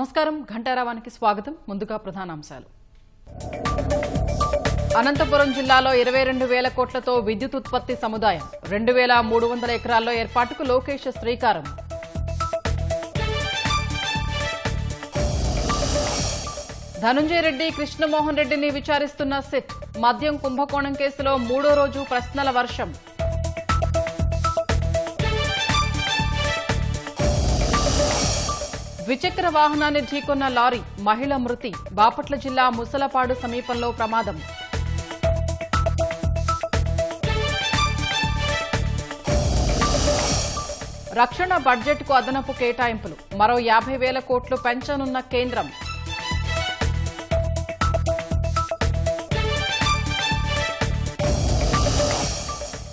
నమస్కారం ఘంటారావానికి స్వాగతం. ముందుగా ప్రధానాంశాలు. అనంతపురం జిల్లాలో 22,000 కోట్లతో విద్యుత్ ఉత్పత్తి సముదాయం 2,300 ఎకరాల్లో ఏర్పాటుకు లోకేష్ శ్రీకారం. ధనుంజయ రెడ్డి, కృష్ణమోహన్ రెడ్డిని విచారిస్తున్న సిట్. మద్యం కుంభకోణం కేసులో 3వ రోజు ప్రశ్నల వర్షం. ద్విచక్ర వాహనాన్ని ఢీకొన్న లారీ, మహిళ మృతి. బాపట్ల జిల్లా ముసలపాడు సమీపంలో ప్రమాదం. రక్షణ బడ్జెట్కు అదనపు కేటాయింపులు, మరో 50,000 కోట్లు పెంచనున్న కేంద్రం.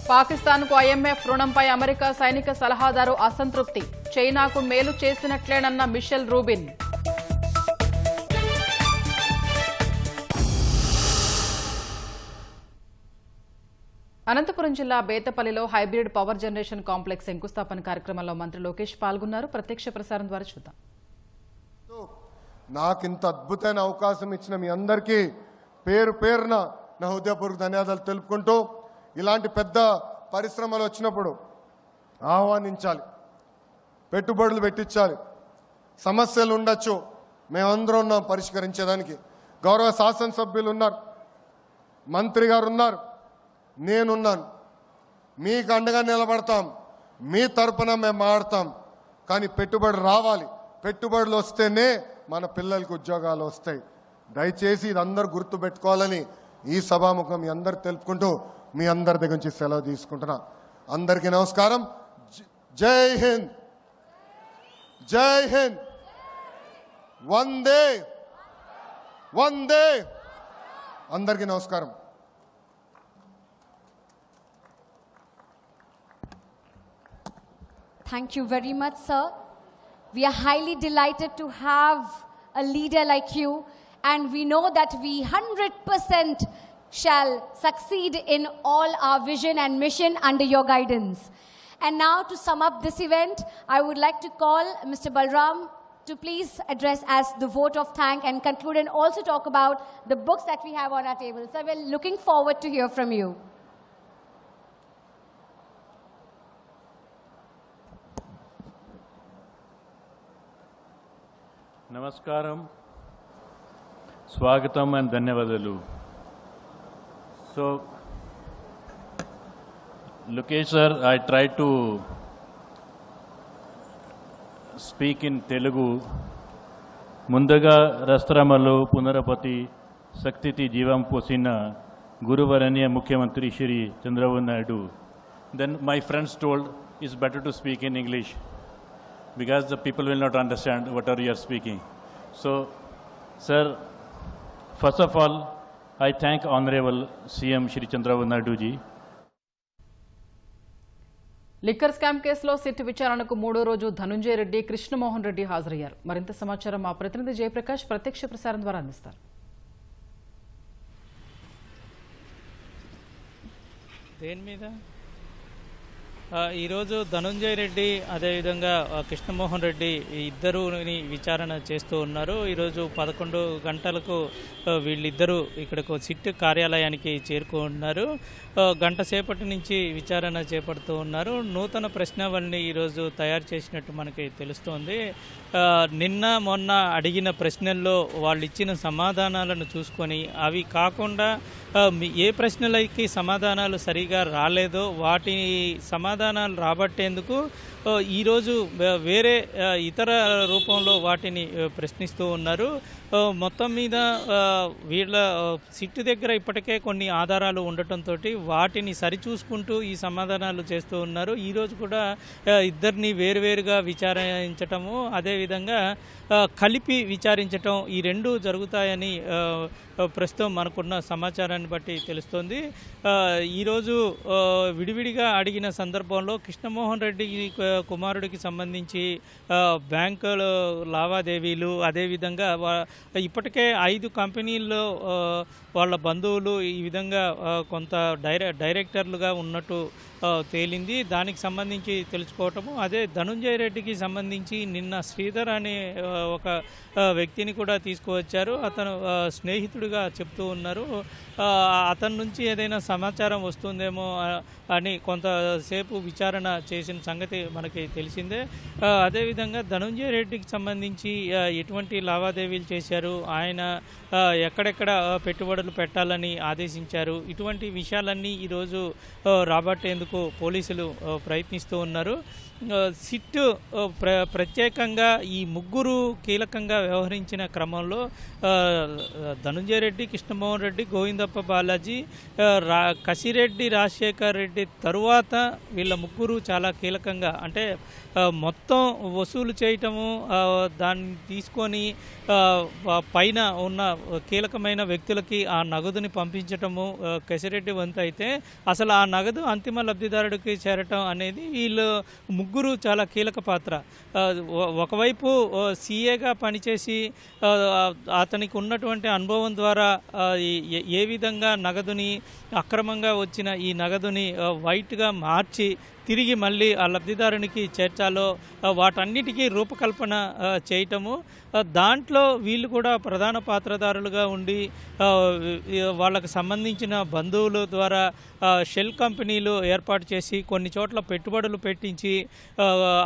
పాకిస్తాన్కు IMF రుణంపై అమెరికా సైనిక సలహాదారు అసంతృప్తి. చైనాకు మేలు చేసినట్లేనన్న మిషెల్ రూబిన్. అనంతపురం జిల్లా బేతపల్లిలో హైబ్రిడ్ పవర్ జనరేషన్ కాంప్లెక్స్ శంకుస్థాపన కార్యక్రమంలో మంత్రి లోకేష్ పాల్గొన్నారు. ప్రత్యక్ష ప్రసారం ద్వారా చూద్దాం. నాకు ఇంత అద్భుతమైన అవకాశం ఇచ్చిన మీ అందరికీ పేరు పేరున నా హృదయపూర్వక ధన్యవాదాలు తెలుపుకుంటూ, ఇలాంటి పెద్ద పరిశ్రమలు వచ్చినప్పుడు ఆహ్వానించాలి, పెట్టుబడులు పెట్టించాలి. సమస్యలు ఉండొచ్చు, మేమందరం ఉన్నాం పరిష్కరించేదానికి. గౌరవ శాసనసభ్యులు ఉన్నారు, మంత్రి గారు ఉన్నారు, నేనున్నాను. మీకు అండగా నిలబడతాం, మీ తరపున మేము మాడతాం. కానీ పెట్టుబడి రావాలి, పెట్టుబడులు వస్తేనే మన పిల్లలకి ఉద్యోగాలు వస్తాయి. దయచేసి ఇది అందరూ గుర్తుపెట్టుకోవాలని ఈ సభాముఖం మీ అందరు తెలుపుకుంటూ మీ అందరి దగ్గర నుంచి సెలవు తీసుకుంటున్నా. అందరికీ నమస్కారం. జై హింద్, జై హింద్, వందే వందే. అందరికీ నమస్కారం. Thank you very much, sir. We are highly delighted to have a leader like you, and we know that we 100% shall succeed in all our vision and mission under your guidance. And now, to sum up this event, I would like to call Mr. Balram to please address as the vote of thank and conclude, and also talk about the books that we have on our table. So we're looking forward to hear from you. నమస్కారం, స్వాగతం and ధన్యవాదాలు. So Lokesh sir, I tried to speak in Telugu. ముందుగా రాష్ట్రమలో పునరపతి శక్తితి జీవం పోసిన గురువరణ్య ముఖ్యమంత్రి Shri Chandrababu Naidu. Then my friends told it's better to speak in English because the people will not understand whatever you are speaking. So, sir, first of all, I thank Honorable CM Shri Chandrababu Naidu ji. Liquor scam కేసులో SIT విచారణకు 3వ రోజు ధనుంజయ రెడ్డి, కృష్ణమోహన్ రెడ్డి హాజరయ్యారు. మరింత సమాచారం మా ప్రతినిధి జయప్రకాష్ ప్రత్యక్ష ప్రసారం ద్వారా అందిస్తారు. దేని మీద ఈరోజు ధనుంజయ రెడ్డి అదేవిధంగా కృష్ణమోహన్ రెడ్డి ఇద్దరుని విచారణ చేస్తూ ఉన్నారు. ఈరోజు 11 గంటలకు వీళ్ళిద్దరూ ఇక్కడకు సిట్ కార్యాలయానికి చేరుకున్నారు. గంట సేపటి నుంచి విచారణ చేపడుతూ ఉన్నారు. నూతన ప్రశ్నావళిని ఈరోజు తయారు చేసినట్టు మనకి తెలుస్తోంది. నిన్న మొన్న అడిగిన ప్రశ్నల్లో వాళ్ళు ఇచ్చిన సమాధానాలను చూసుకొని అవి కాకుండా ఏ ప్రశ్నలకి సమాధానాలు సరిగా రాలేదో వాటి సమాధానాలు రాబట్టేందుకు ఈరోజు వేరే ఇతర రూపంలో వాటిని ప్రశ్నిస్తూ ఉన్నారు. మొత్తం మీద వీళ్ళ సిట్టు దగ్గర ఇప్పటికే కొన్ని ఆధారాలు ఉండటంతో వాటిని సరిచూసుకుంటూ ఈ సమాధానాలు చేస్తూ ఉన్నారు. ఈరోజు కూడా ఇద్దరిని వేరువేరుగా విచారించటము, అదేవిధంగా కలిపి విచారించటం, ఈ రెండు జరుగుతాయని ప్రస్తుతం మనకున్న సమాచారాన్ని దాన్ని బట్టి తెలుస్తోంది. ఈరోజు విడివిడిగా అడిగిన సందర్భంలో కృష్ణమోహన్ రెడ్డి కుమారుడికి సంబంధించి బ్యాంకుల లావాదేవీలు, అదేవిధంగా ఇప్పటికే 5 కంపెనీల్లో వాళ్ళ బంధువులు ఈ విధంగా కొంత డైరెక్టర్లుగా ఉన్నట్టు తేలింది. దానికి సంబంధించి తెలుసుకోవటము, అదే ధనుంజయ రెడ్డికి సంబంధించి నిన్న శ్రీధర్ అనే ఒక వ్యక్తిని కూడా తీసుకువచ్చారు. అతను స్నేహితుడిగా చెప్తూ ఉన్నారు. అతని నుంచి ఏదైనా సమాచారం వస్తుందేమో అని కొంతసేపు విచారణ చేసిన సంగతి మనకి తెలిసిందే. అదేవిధంగా ధనుంజయ రెడ్డికి సంబంధించి ఎటువంటి లావాదేవీలు చేశారు, ఆయన ఎక్కడెక్కడ పెట్టుబడులు పెట్టాలని ఆదేశించారు, ఇటువంటి విషయాలన్నీ ఈరోజు రాబట్టేందుకు పోలీసులు ప్రయత్నిస్తూ ఉన్నారు. సిట్ ప్రత్యేకంగా ఈ ముగ్గురు కీలకంగా వ్యవహరించిన క్రమంలో ధనుంజయ రెడ్డి, కృష్ణమోహన్ రెడ్డి, గోవిందప్ప బాలాజీ, కసిరెడ్డి రాజశేఖర్ రెడ్డి తరువాత వీళ్ళ ముగ్గురు చాలా కీలకంగా, అంటే మొత్తం వసూలు చేయటము, దాన్ని తీసుకొని పైన ఉన్న కీలకమైన వ్యక్తులకి ఆ నగదుని పంపించటము కసిరెడ్డి వంతు అయితే, అసలు ఆ నగదు అంతిమ లబ్ధిదారుడికి చేరటం అనేది వీళ్ళు ముగ్గురు చాలా కీలక పాత్ర. ఒకవైపు సీఏగా పనిచేసి అతనికి ఉన్నటువంటి అనుభవం ద్వారా ఏ విధంగా నగదుని, అక్రమంగా వచ్చిన ఈ నగదుని వైట్గా మార్చి తిరిగి మళ్ళీ ఆ లబ్ధిదారునికి చేర్చాలో వాటన్నిటికీ రూపకల్పన చేయటము, దాంట్లో వీళ్ళు కూడా ప్రధాన పాత్రధారులుగా ఉండి వాళ్ళకు సంబంధించిన బంధువుల ద్వారా షెల్ కంపెనీలు ఏర్పాటు చేసి కొన్ని చోట్ల పెట్టుబడులు పెట్టించి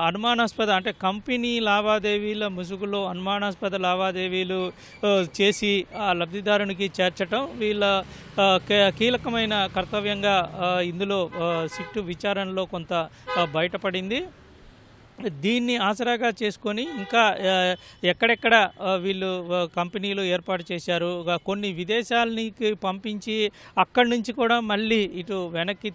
అనుమానాస్పద, అంటే కంపెనీ లావాదేవీల ముసుగులో అనుమానాస్పద లావాదేవీలు చేసి ఆ లబ్ధిదారునికి చేర్చటం వీళ్ళ కీలకమైన కర్తవ్యంగా ఇందులో సిట్టు విచారణలో కొంత బయటపడింది. దీన్ని ఆసరాగా చేసుకొని ఇంకా ఎక్కడెక్కడ వీళ్ళు కంపెనీలు ఏర్పాటు చేశారు, కొన్ని విదేశాలకి పంపించి అక్కడి నుంచి కూడా మళ్ళీ ఇటు వెనక్కి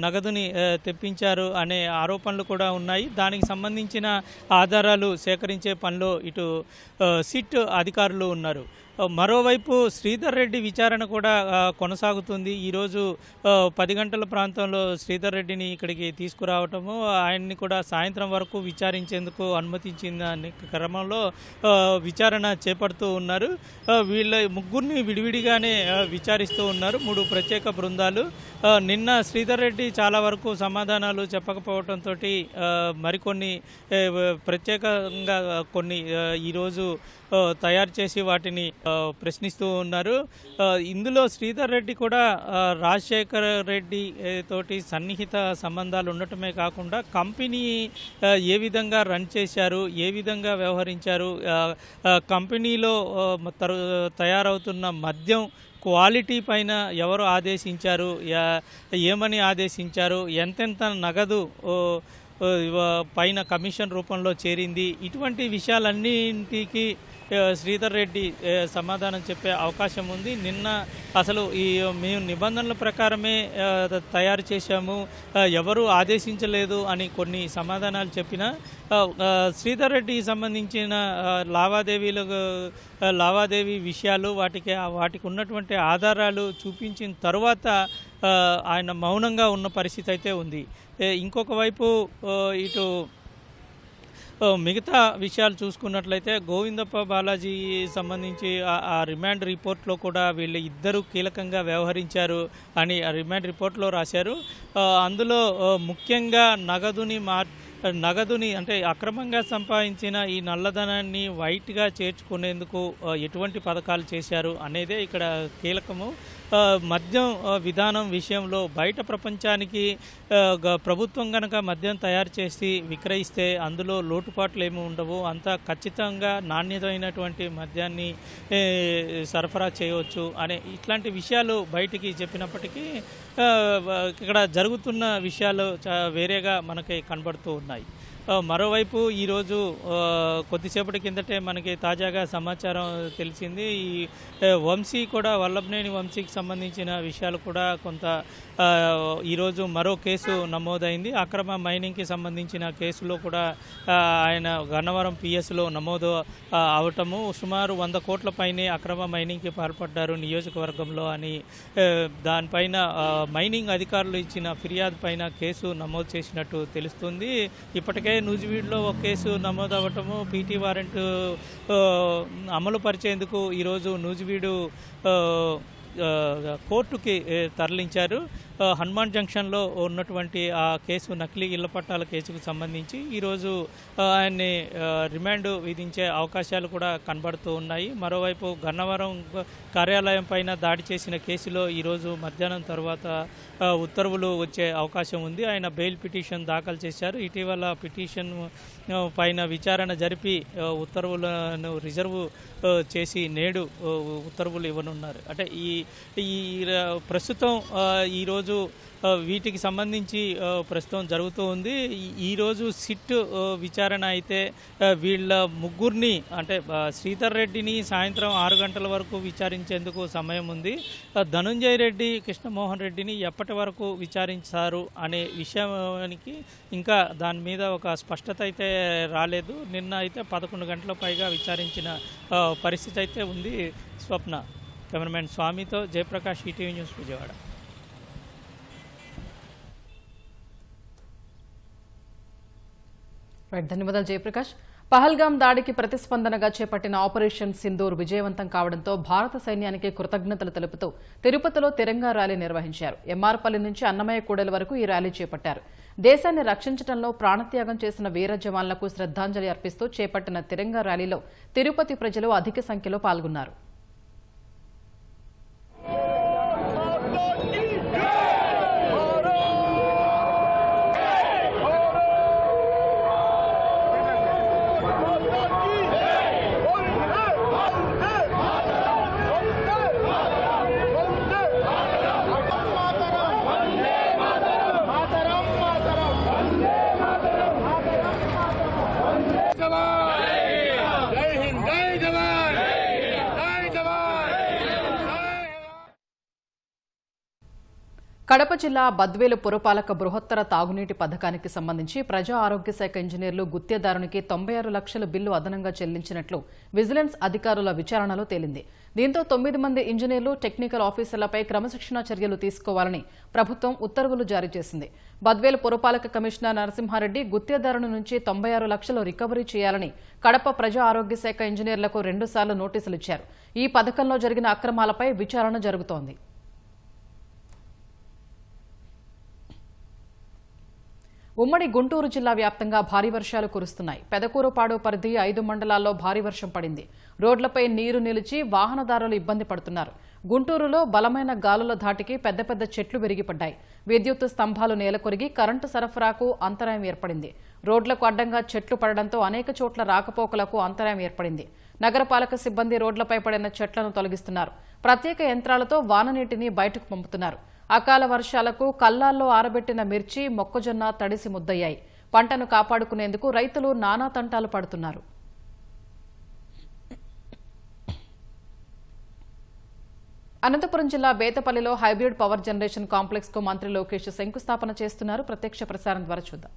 నగదుని తెప్పించారు అనే ఆరోపణలు కూడా ఉన్నాయి. దానికి సంబంధించిన ఆధారాలు సేకరించే పనిలో ఇటు సిట్ అధికారులు ఉన్నారు. మరోవైపు శ్రీధర్ రెడ్డి విచారణ కూడా కొనసాగుతుంది. ఈరోజు 10 గంటల ప్రాంతంలో శ్రీధర్ రెడ్డిని ఇక్కడికి తీసుకురావటము, ఆయన్ని కూడా సాయంత్రం వరకు విచారించేందుకు అనుమతించిన క్రమంలో విచారణ చేపడుతూ ఉన్నారు. వీళ్ళ ముగ్గురిని విడివిడిగానే విచారిస్తూ ఉన్నారు 3 ప్రత్యేక బృందాలు. నిన్న శ్రీధర్ రెడ్డి చాలా వరకు సమాధానాలు చెప్పకపోవడంతో మరికొన్ని ప్రత్యేకంగా కొన్ని ఈరోజు తయారు చేసి వాటిని ప్రశ్నిస్తూ ఉన్నారు. ఇందులో శ్రీధర్ రెడ్డి కూడా రాజశేఖర్ రెడ్డి తోటి సన్నిహిత సంబంధాలు ఉండటమే కాకుండా కంపెనీ ఏ విధంగా రన్ చేశారు, ఏ విధంగా వ్యవహరించారు, కంపెనీలో తయారవుతున్న మద్యం క్వాలిటీ పైన ఎవరు ఆదేశించారు, ఏమని ఆదేశించారు, ఎంతెంత నగదు పైన కమిషన్ రూపంలో చేరింది, ఇటువంటి విషయాలన్నింటికి శ్రీధర్ రెడ్డి సమాధానం చెప్పే అవకాశం ఉంది. నిన్న అసలు మేము నిబంధనల ప్రకారమే తయారు చేశాము, ఎవరు ఆదేశించలేదు అని కొన్ని సమాధానాలు చెప్పినా శ్రీధర్ రెడ్డికి సంబంధించిన లావాదేవీ విషయాలు వాటికి ఉన్నటువంటి ఆధారాలు చూపించిన తర్వాత ఆయన మౌనంగా ఉన్న పరిస్థితి అయితే ఉంది. ఇంకొక వైపు ఇటు మిగతా విషయాలు చూసుకున్నట్లయితే గోవిందప్ప బాలాజీ సంబంధించి ఆ రిమాండ్ రిపోర్ట్లో కూడా వీళ్ళు ఇద్దరు కీలకంగా వ్యవహరించారు అని ఆ రిమాండ్ రిపోర్ట్లో రాశారు. అందులో ముఖ్యంగా నగదుని అంటే అక్రమంగా సంపాదించిన ఈ నల్లధనాన్ని వైట్గా చేర్చుకునేందుకు ఎటువంటి పథకాలు చేశారు అనేదే ఇక్కడ కీలకము. మద్యం విధానం విషయంలో బయట ప్రపంచానికి ప్రభుత్వం కనుక మద్యం తయారు చేసి విక్రయిస్తే అందులో లోటుపాట్లు ఏమి ఉండవు, అంతా ఖచ్చితంగా నాణ్యతమైనటువంటి మద్యాన్ని సరఫరా చేయవచ్చు అనే ఇట్లాంటి విషయాలు బయటికి చెప్పినప్పటికీ ఇక్కడ జరుగుతున్న విషయాలు వేరేగా మనకి కనబడుతూ ఉన్నాయి. మరోవైపు ఈరోజు కొద్దిసేపటి కిందటే మనకి తాజాగా సమాచారం తెలిసింది. ఈ వంశీ కూడా వల్లభనేని వంశీకి సంబంధించిన విషయాలు కూడా కొంత ఈరోజు మరో కేసు నమోదైంది. అక్రమ మైనింగ్కి సంబంధించిన కేసులో కూడా ఆయన గన్నవరం పిఎస్లో నమోదు అవటము, సుమారు 100 కోట్ల పైనే అక్రమ మైనింగ్కి పాల్పడ్డారు నియోజకవర్గంలో అని దానిపైన మైనింగ్ అధికారులు ఇచ్చిన ఫిర్యాదు పైన కేసు నమోదు చేసినట్టు తెలుస్తుంది. ఇప్పటికే నూజివీడులో ఒక కేసు నమోదు అవ్వటము, పీటీ వారెంట్ అమలు పరిచేందుకు ఈరోజు నూజివీడు కోర్టుకి తరలించారు. హనుమాన్ జంక్షన్లో ఉన్నటువంటి ఆ కేసు నకిలీ ఇళ్ల పట్టాల కేసుకు సంబంధించి ఈరోజు ఆయన్ని రిమాండ్ విధించే అవకాశాలు కూడా కనబడుతూ ఉన్నాయి. మరోవైపు గన్నవరం కార్యాలయం పైన దాడి చేసిన కేసులో ఈరోజు మధ్యాహ్నం తర్వాత ఉత్తర్వులు వచ్చే అవకాశం ఉంది. ఆయన బెయిల్ పిటిషన్ దాఖలు చేశారు. ఇటీవల పిటిషన్ పైన విచారణ జరిపి ఉత్తర్వులను రిజర్వ్ చేసి నేడు ఉత్తర్వులు ఇవ్వనున్నారు. అంటే ఈ ప్రస్తుతం ఈరోజు వీటికి సంబంధించి ప్రస్తుతం జరుగుతూ ఉంది. ఈరోజు సిట్ విచారణ అయితే వీళ్ళ ముగ్గురిని అంటే శ్రీధర్ రెడ్డిని సాయంత్రం 6 గంటల వరకు విచారించేందుకు సమయం ఉంది. ధనుంజయ రెడ్డి, కృష్ణమోహన్ రెడ్డిని ఎప్పటి వరకు విచారించారు అనే విషయానికి ఇంకా దాని మీద ఒక స్పష్టత అయితే రాలేదు. నిన్న అయితే 11 గంటల పైగా విచారించిన పరిస్థితి అయితే ఉంది. స్వప్న. కెమెరామెన్ స్వామితో జయప్రకాష్, ఈటీవీ న్యూస్, విజయవాడ. ధన్యవాదాలు జయప్రకాష్. పహల్గాం దాడికి ప్రతిస్పందనగా చేపట్టిన ఆపరేషన్ సింధూర్ విజయవంతం కావడంతో భారత సైన్యానికి కృతజ్ఞతలు తెలుపుతూ తిరుపతిలో తిరంగా ర్యాలీ నిర్వహించారు. ఎంఆర్పల్లి నుంచి అన్నమయ్య కూడలి వరకు ఈ ర్యాలీ చేపట్టారు. దేశాన్ని రక్షించడంలో ప్రాణత్యాగం చేసిన వీర జవాన్లకు శ్రద్ధాంజలి అర్పిస్తూ చేపట్టిన తిరంగా ర్యాలీలో తిరుపతి ప్రజలు అధిక సంఖ్యలో పాల్గొన్నారు. కడప జిల్లా బద్వేలు పురపాలక బృహత్తర తాగునీటి పథకానికి సంబంధించి ప్రజా ఆరోగ్య శాఖ ఇంజనీర్లు గుత్తేదారునికి 96 లక్షల బిల్లు అదనంగా చెల్లించినట్లు విజిలెన్స్ అధికారుల విచారణలో తేలింది. దీంతో 9 మంది ఇంజనీర్లు, టెక్నికల్ ఆఫీసర్లపై క్రమశిక్షణా చర్యలు తీసుకోవాలని ప్రభుత్వం ఉత్తర్వులు జారీ చేసింది. బద్వేలు పురపాలక కమిషనర్ నరసింహారెడ్డి గుత్తేదారుని నుంచి 96 లక్షలు రికవరీ చేయాలని కడప ప్రజా ఆరోగ్య శాఖ ఇంజనీర్లకు 2 సార్లు నోటీసులు ఇచ్చారు. ఈ పథకంలో జరిగిన అక్రమాలపై విచారణ జరుగుతోంది. ఉమ్మడి గుంటూరు జిల్లా వ్యాప్తంగా భారీ వర్షాలు కురుస్తున్నాయి. పెదకూరుపాడు పరిధి 5 మండలాల్లో భారీ వర్షం పడింది. రోడ్లపై నీరు నిలిచి వాహనదారులు ఇబ్బంది పడుతున్నారు. గుంటూరులో బలమైన గాలుల ధాటికి పెద్ద పెద్ద చెట్లు విరిగిపడ్డాయి. విద్యుత్ స్తంభాలు నేలకొరిగి కరెంటు సరఫరాకు అంతరాయం ఏర్పడింది. రోడ్లకు అడ్డంగా చెట్లు పడడంతో అనేక చోట్ల రాకపోకలకు అంతరాయం ఏర్పడింది. నగరపాలక సిబ్బంది రోడ్లపై పడిన చెట్లను తొలగిస్తున్నారు. ప్రత్యేక యంత్రాలతో వాననీటిని బయటకు పంపుతున్నారు. అకాల వర్షాలకు కల్లాల్లో ఆరబెట్టిన మిర్చి, మొక్కజొన్న తడిసి ముద్దయ్యాయి. పంటను కాపాడుకునేందుకు రైతులు నానా తంటాలు పడుతున్నారు. అనంతపురం జిల్లా బేతపల్లిలో హైబ్రిడ్ పవర్ జనరేషన్ కాంప్లెక్స్ కు మంత్రి లోకేష్ శంకుస్థాపన చేస్తున్నారు. ప్రత్యక్ష ప్రసారం ద్వారా చూద్దాం.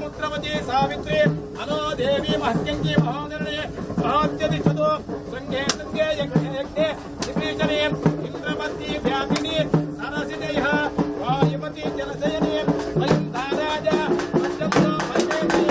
समुद्रवती सावित्री अनो देवी महत्यंगी महोदरणे महोत्यतिष्ठतु शृंगे शृंगे यज्ञे यज्ञे विभीषणे इंद्रपति व्यापिनी सरसिजयः वायुमती जलशयने वयं धाराजा मध्यमो मध्येति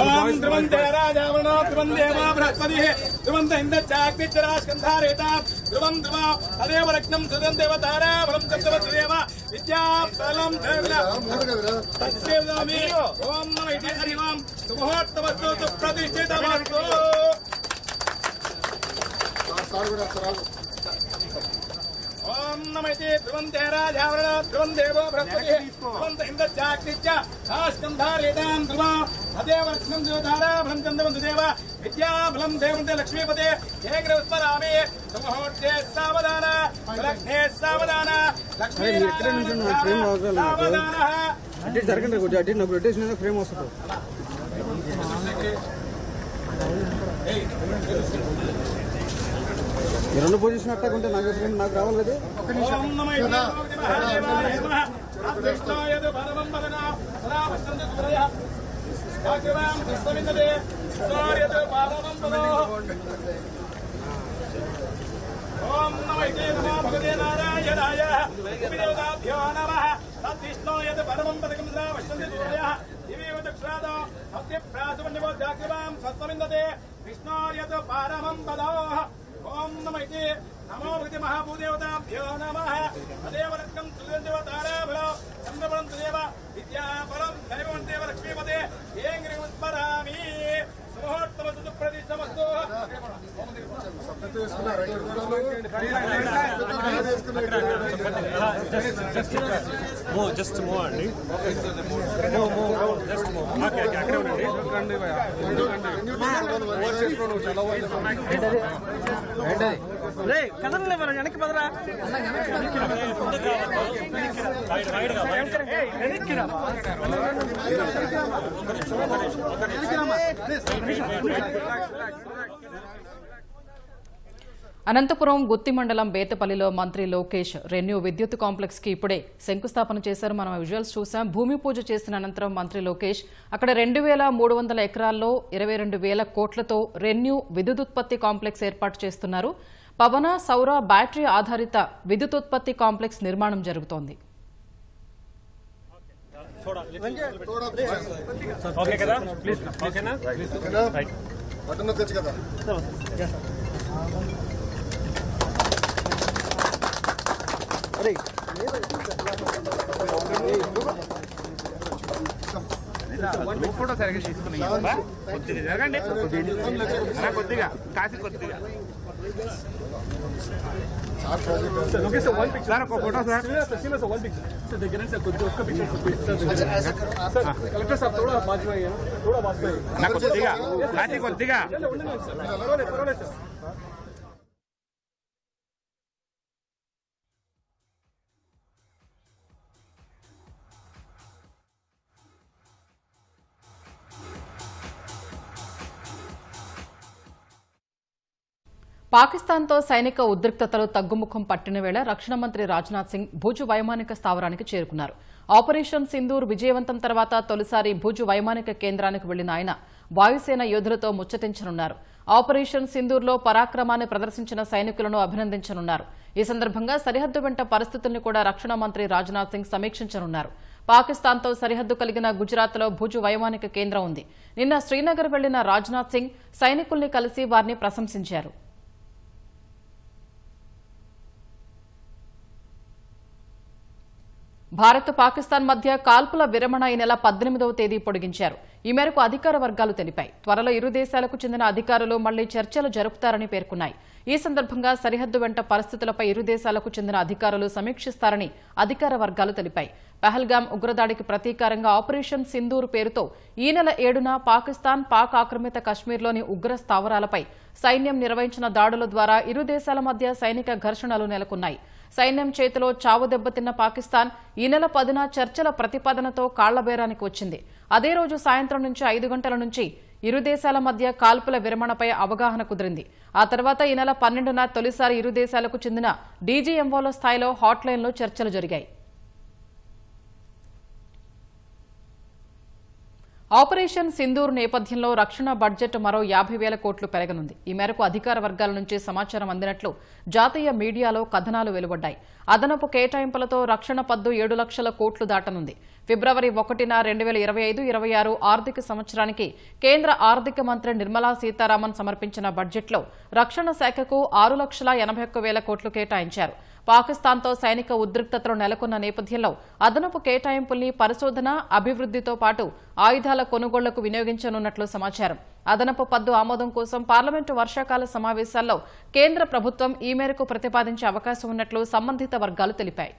ओम ध्रुवंते राजावरणो ध्रुवं देवा बृहस्पतिः ध्रुवंत इन्द्रचाग्निचरास्कन्धारेता ध्रुवं ध्रुवा तदेव रत्नं सुदं देवतारा बलं चन्द्रवत्देव विद्याफलं तत्सेवामि ओम नमः इति हरिवां सुमुहूर्तवस्तु सुप्रतिष्ठितमस्तु ओम नमः इति ध्रुवन्ते राजावरणो ध्रुवं देवो बृहस्पतिः ध्रुवंत इन्द्रचाग्निचरास्कन्धारेतां ध्रुवा तदेव रत्नं देवतारा बलं चन्द्रवत्देव विद्याफलं देवन्ते लक्ष्मीपते हे ग्रहस्मरामि सुमुहूर्ते सावधान लग्ने सावधान लक्ष्मी सावधानः అటు జరగండి కొంచెం అటు నాకు రొటేషన్ ఫ్రేమ్ వస్తుంది ఈ రెండు పొజిషన్ అట్టాకుంటే నాకు ఫ్రేమ్ నాకు రావాలి కదా ఓం నమః మహాదేవాయ నమః అద్విష్టాయద పరమం వదనా సదా వసంత సురయ భాగ్యవాం సస్తమిందదే సోర్యద పరమం వదో ఓం నమః ఇతే నమో భగవతే నారాయణాయ విదేవతాభ్యో నమః అద్విష్టాయద పరమం పదకం సదా వసంత సురయ దివేవ దక్షాదో అద్యప్రాసవన్యవో భాగ్యవాం సస్తమిందదే విష్ణోర్యద పరమం వదో ओम नमः इति नमो भगवते महाभूदेवताभ्यो नमः तदेव रत्नं सुदेवतारा भलो चन्द्रबलं तदेव विद्याफलं दैवं देव लक्ष्मीपते यें स्मरामि सुमुहूर्तमस्तु प्रतिष्ठमस्तु జస్ట్ మూవ్ అండి జస్ట్ మూవ్ ఓకే అక్కడే ఉండండి కదలలే మనం వెనక్కి పదరా అనంతపురం గుత్తి మండలం బేతపల్లిలో మంత్రి లోకేష్ రెన్యూ విద్యుత్ కాంప్లెక్స్ కి ఇప్పుడే శంకుస్థాపన చేశారు. మనం విజువల్స్ చూసాం. భూమి పూజ చేసిన అనంతరం మంత్రి లోకేష్ అక్కడ 2,300 ఎకరాల్లో 22,000 కోట్లతో రెన్యూ విద్యుదుత్పత్తి కాంప్లెక్స్ ఏర్పాటు చేస్తున్నారు. పవన సౌర బ్యాటరీ ఆధారిత విద్యుదుత్పత్తి కాంప్లెక్స్ నిర్మాణం జరుగుతోంది. ఓకే కదా ప్లీజ్ ఓకేనా బటన్ తెచ్చు కదా అరే ఫోటో సరిగ్గా తీసుకుని కొద్దిగా జరగండి కొద్దిగా కాసి కొద్దిగా సార్ ఒక ఫోటో సార్ కొద్దిగా కాసి కొద్దిగా పాకిస్తాన్తో సైనిక ఉద్రిక్తతలు తగ్గుముఖం పట్టిన వేళ రక్షణ మంత్రి రాజ్నాథ్ సింగ్ భుజ్ వైమానిక స్థావరానికి చేరుకున్నారు. ఆపరేషన్ సింధూర్ విజయవంతం తర్వాత తొలిసారి భుజ్ వైమానిక కేంద్రానికి వెళ్లిన ఆయన వాయుసేన యోధులతో ముచ్చటించనున్నారు. ఆపరేషన్ సింధూర్లో పరాక్రమాన్ని ప్రదర్శించిన సైనికులను అభినందించనున్నారు. ఈ సందర్భంగా సరిహద్దు వెంట పరిస్థితుల్ని కూడా రక్షణ మంత్రి రాజ్నాథ్ సింగ్ సమీక్షించనున్నారు. పాకిస్తాన్తో సరిహద్దు కలిగిన గుజరాత్లో భుజ్ వైమానిక కేంద్రం ఉంది. నిన్న శ్రీనగర్ వెళ్లిన రాజ్నాథ్ సింగ్ సైనికుల్ని కలిసి వారిని ప్రశంసించారు. భారత్ పాకిస్తాన్ మధ్య కాల్పుల విరమణ ఈ నెల 18వ తేదీ పొడిగించారు. ఈ మేరకు అధికార వర్గాలు తెలిపాయి. త్వరలో ఇరు దేశాలకు చెందిన అధికారులు మళ్లీ చర్చలు జరుపుతారని పేర్కొన్నాయి. ఈ సందర్భంగా సరిహద్దు వెంట పరిస్థితులపై ఇరు దేశాలకు చెందిన అధికారులు సమీక్షిస్తారని అధికార వర్గాలు తెలిపాయి. పహల్గాం ఉగ్రదాడికి ప్రతీకారంగా ఆపరేషన్ సింధూర్ పేరుతో ఈ నెల 7న పాకిస్తాన్ పాక్ ఆక్రమిత కశ్మీర్లోని ఉగ్ర స్థావరాలపై సైన్యం నిర్వహించిన దాడుల ద్వారా ఇరు దేశాల మధ్య సైనిక ఘర్షణలు నెలకొన్నాయి. సైన్యం చేతిలో చావు దెబ్బతిన్న పాకిస్తాన్ ఈ నెల 10న చర్చల ప్రతిపాదనతో కాళ్లబేరానికి వచ్చింది. అదే రోజు సాయంత్రం నుంచి 5 గంటల నుంచి ఇరు దేశాల మధ్య కాల్పుల విరమణపై అవగాహన కుదిరింది. ఆ తర్వాత ఈ నెల 12న తొలిసారి ఇరు దేశాలకు చెందిన డీజీఎంఓల స్థాయిలో హాట్లైన్లో చర్చలు జరిగాయి. ఆపరేషన్ సింధూర్ నేపథ్యంలో రక్షణ బడ్జెట్ మరో 50,000 కోట్లు పెరగనుంది. ఈ మేరకు అధికార వర్గాల నుంచి సమాచారం అందినట్లు జాతీయ మీడియాలో కథనాలు వెలువడ్డాయి. అదనపు కేటాయింపులతో రక్షణ పద్దు 7 లక్షల కోట్లు దాటనుంది. ఫిబ్రవరి 1న 2025-26 ఆర్థిక సంవత్సరానికి కేంద్ర ఆర్థిక మంత్రి నిర్మలా సీతారామన్ సమర్పించిన బడ్జెట్లో రక్షణ శాఖకు 6,81,000 కోట్లు కేటాయించారు. పాకిస్తాన్తో సైనిక ఉద్రిక్తతలు నెలకొన్న నేపథ్యంలో అదనపు కేటాయింపుల్ని పరిశోధన, అభివృద్ధితో పాటు ఆయుధాల కొనుగోళ్లకు వినియోగించనున్నట్లు సమాచారం. అదనపు పద్దు ఆమోదం కోసం పార్లమెంటు వర్షాకాల సమావేశాల్లో కేంద్ర ప్రభుత్వం ఈ మేరకు ప్రతిపాదించే అవకాశం ఉన్నట్లు సంబంధిత వర్గాలు తెలిపాయి.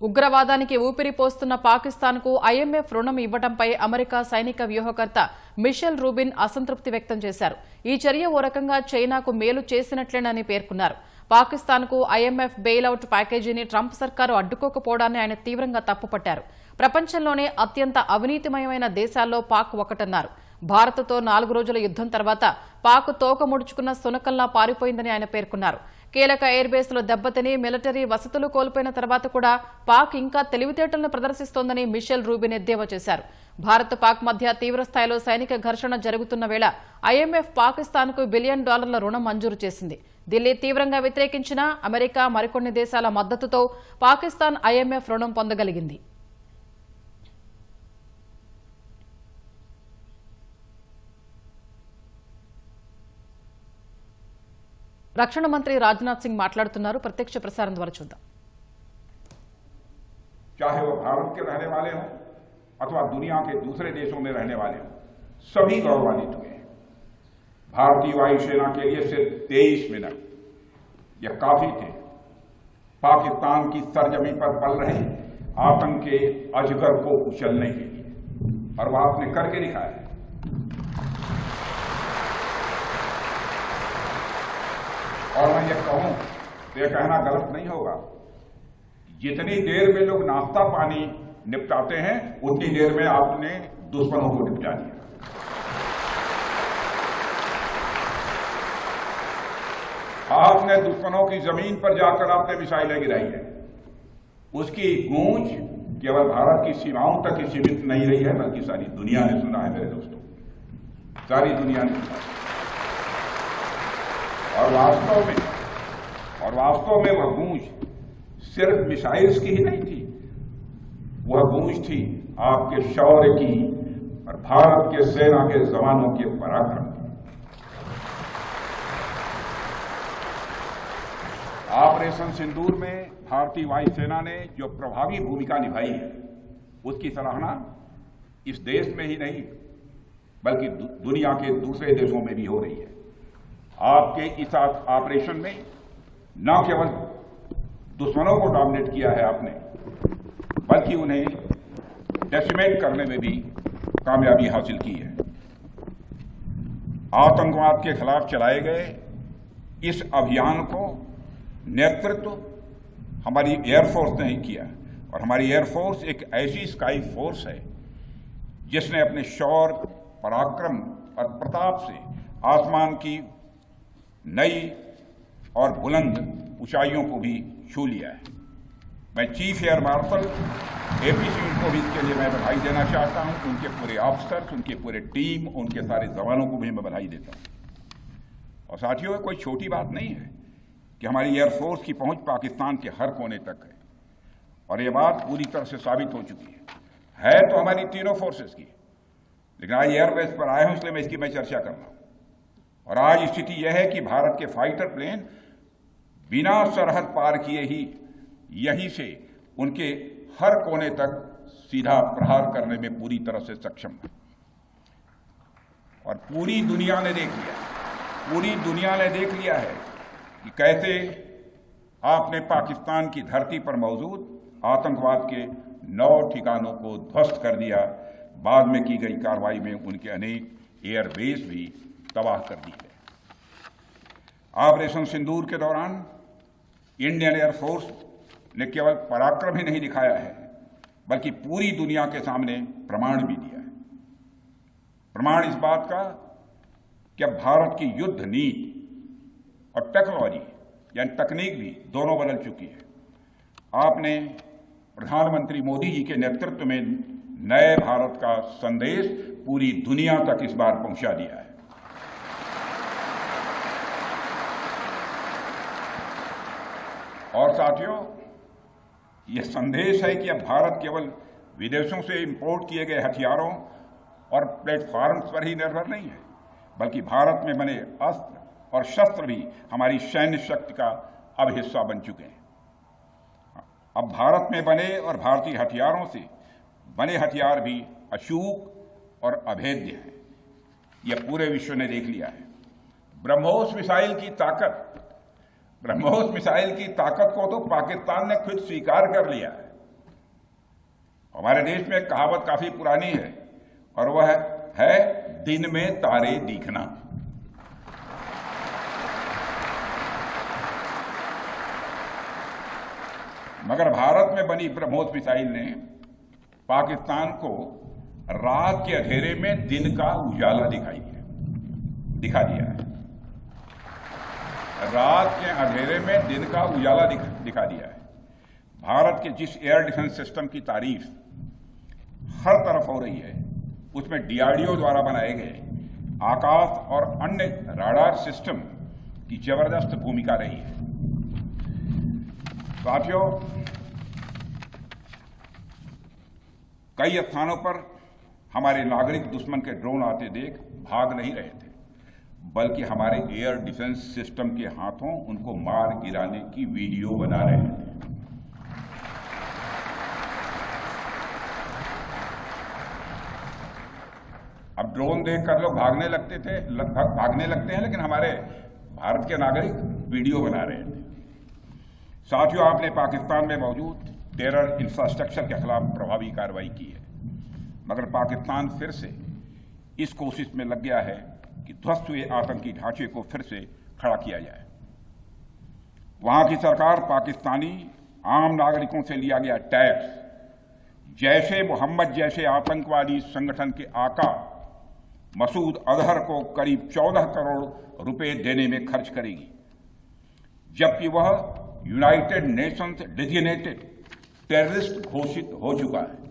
ఉగ్రవాదానికి ఊపిరి పోస్తున్న పాకిస్తాన్కు ఐఎంఎఫ్ రుణం ఇవ్వడంపై అమెరికా సైనిక వ్యూహకర్త మిషెల్ రూబిన్ అసంతృప్తి వ్యక్తం చేశారు. ఈ చర్య ఓ రకంగా చైనాకు మేలు చేసినట్లేనని పేర్కొన్నారు. పాకిస్తాన్కు ఐఎంఎఫ్ బెయిలౌట్ ప్యాకేజీని ట్రంప్ సర్కారు అడ్డుకోకపోవడాన్ని ఆయన తీవ్రంగా తప్పుపట్టారు. ప్రపంచంలోనే అత్యంత అవినీతిమయమైన దేశాల్లో పాక్ ఒకటన్నారు. భారత్తో 4 రోజుల యుద్దం తర్వాత పాక్ తోక ముడుచుకున్న సునకంలా పారిపోయిందని ఆయన పేర్కొన్నారు. కీలక ఎయిర్ బేస్లు దెబ్బతిని మిలిటరీ వసతులు కోల్పోయిన తర్వాత కూడా పాక్ ఇంకా తెలివితేటలను ప్రదర్శిస్తోందని మిషెల్ రూబిన్ ఎద్దేవా చేశారు. భారత్ పాక్ మధ్య తీవ్రస్థాయిలో సైనిక ఘర్షణ జరుగుతున్న వేళ ఐఎంఎఫ్ పాకిస్తాన్కు $1 బిలియన్ రుణం మంజూరు చేసింది. ఢిల్లీ తీవ్రంగా వ్యతిరేకించిన అమెరికా మరికొన్ని దేశాల మద్దతుతో పాకిస్తాన్ ఐఎంఎఫ్ రుణం పొందగలిగింది. రక్షణ మంత్రి రాజ్నాథ్ సింగ్ మాట్లాడుతున్నారు. ప్రత్యక్ష ప్రసారం ద్వారా చూద్దాం. चाहे वो भारत के रहने वाले हों अथवा दुनिया के दूसरे देशों में रहने वाले हों, सभी गौरवान्वित हुए हैं। भारतीय वायुसेना के लिए सिर्फ 23 मिनट यह काफी थे पाकिस्तान की सरजमी पर पल रहे आतंक के अजगर को कुचलने के लिए, और वह आपने करके दिखाया है। और मैं ये कहूं तो यह कहना गलत नहीं होगा, जितनी देर में लोग नाश्ता पानी निपटाते हैं उतनी देर में आपने दुश्मनों को निपटा दिया। आपने दुश्मनों की जमीन पर जाकर आपने मिसाइलें गिराई है। उसकी गूंज केवल भारत की सीमाओं तक ही सीमित नहीं रही है, बल्कि सारी दुनिया ने सुना है मेरे दोस्तों, सारी दुनिया ने सुना। और वास्तव में वह गूंज सिर्फ मिसाइल्स की ही नहीं थी, वह गूंज थी आपके शौर्य की और भारत के सेना के जवानों के पराक्रम की। ऑपरेशन सिंदूर में भारतीय वायुसेना ने जो प्रभावी भूमिका निभाई है, उसकी सराहना इस देश में ही नहीं बल्कि दुनिया के दूसरे देशों में भी हो रही है। आपके इस ऑपरेशन में न केवल दुश्मनों को डोमिनेट किया है आपने, बल्कि उन्हें डेसिमेट करने में भी कामयाबी हासिल की है। आतंकवाद के खिलाफ चलाए गए इस अभियान को नेतृत्व हमारी एयरफोर्स ने ही किया, और हमारी एयरफोर्स एक ऐसी स्काई फोर्स है जिसने अपने शौर्य, पराक्रम और प्रताप से आसमान की नई और बुलंद ऊंचाइयों को भी छू लिया है। मैं chief air marshal AP Singh को भी इसके लिए मैं बधाई देना चाहता हूं, उनके पूरे ऑफिसर्स, उनके पूरे टीम, उनके सारे जवानों को भी मैं बधाई देता हूं। और साथियों, कोई छोटी बात नहीं है कि हमारी एयरफोर्स की पहुंच पाकिस्तान के हर कोने तक है, और ये बात पूरी तरह से साबित हो चुकी है तो हमारी तीनों फोर्सेस की, लेकिन आज एयरबेस पर आए हूं इसलिए मैं चर्चा कर रहा हूं। और आज स्थिति यह है कि भारत के फाइटर प्लेन बिना सरहद पार किए ही यहीं से उनके हर कोने तक सीधा प्रहार करने में पूरी तरह से सक्षम है। और पूरी दुनिया ने देख लिया है कि कैसे आपने पाकिस्तान की धरती पर मौजूद आतंकवाद के 9 ठिकानों को ध्वस्त कर दिया। बाद में की गई कार्रवाई में उनके अनेक एयरबेस भी तबाह कर दिए गए। ऑपरेशन सिंदूर के दौरान इंडियन एयरफोर्स ने केवल पराक्रम ही नहीं दिखाया है, बल्कि पूरी दुनिया के सामने प्रमाण भी दिया है। प्रमाण इस बात का कि अब भारत की युद्ध नीति और टेक्नोलॉजी यानी तकनीक भी दोनों बदल चुकी है। आपने प्रधानमंत्री मोदी जी के नेतृत्व में नए भारत का संदेश पूरी दुनिया तक इस बार पहुंचा दिया है। और साथियों, यह संदेश है कि अब भारत केवल विदेशों से इंपोर्ट किए गए हथियारों और प्लेटफॉर्म्स पर ही निर्भर नहीं है, बल्कि भारत में बने अस्त्र और शस्त्र भी हमारी सैन्य शक्ति का अब हिस्सा बन चुके हैं। अब भारत में बने और भारतीय हथियारों से बने हथियार भी अचूक और अभेद्य हैं। यह पूरे विश्व ने देख लिया है। ब्रह्मोस मिसाइल की ताकत को तो पाकिस्तान ने खुद स्वीकार कर लिया है। हमारे देश में एक कहावत काफी पुरानी है और वह है दिन में तारे दिखना। मगर भारत में बनी ब्रह्मोस मिसाइल ने पाकिस्तान को रात के अंधेरे में दिन का उजाला दिखा दिया है। रात के अंधेरे में दिन का उजाला दिखा दिया है। भारत के जिस एयर डिफेंस सिस्टम की तारीफ हर तरफ हो रही है, उसमें डीआरडीओ द्वारा बनाए गए आकाश और अन्य राडार सिस्टम की जबरदस्त भूमिका रही है। साथियों, कई स्थानों पर हमारे नागरिक दुश्मन के ड्रोन आते देख भाग नहीं रहे थे, बल्कि हमारे एयर डिफेंस सिस्टम के हाथों उनको मार गिराने की वीडियो बना रहे थे। अब ड्रोन देखकर लोग भागने लगते हैं, लेकिन हमारे भारत के नागरिक वीडियो बना रहे थे। साथियों, आपने पाकिस्तान में मौजूद टेरर इंफ्रास्ट्रक्चर के खिलाफ प्रभावी कार्रवाई की है, मगर पाकिस्तान फिर से इस कोशिश में लग गया है कि ध्वस्त हुए आतंकी ढांचे को फिर से खड़ा किया जाए। वहां की सरकार पाकिस्तानी आम नागरिकों से लिया गया टैक्स जैशे मोहम्मद जैसे आतंकवादी संगठन के आका मसूद अजहर को करीब 14 करोड़ रुपए देने में खर्च करेगी, जबकि वह यूनाइटेड नेशंस डेजिग्नेटेड टेररिस्ट घोषित हो चुका है।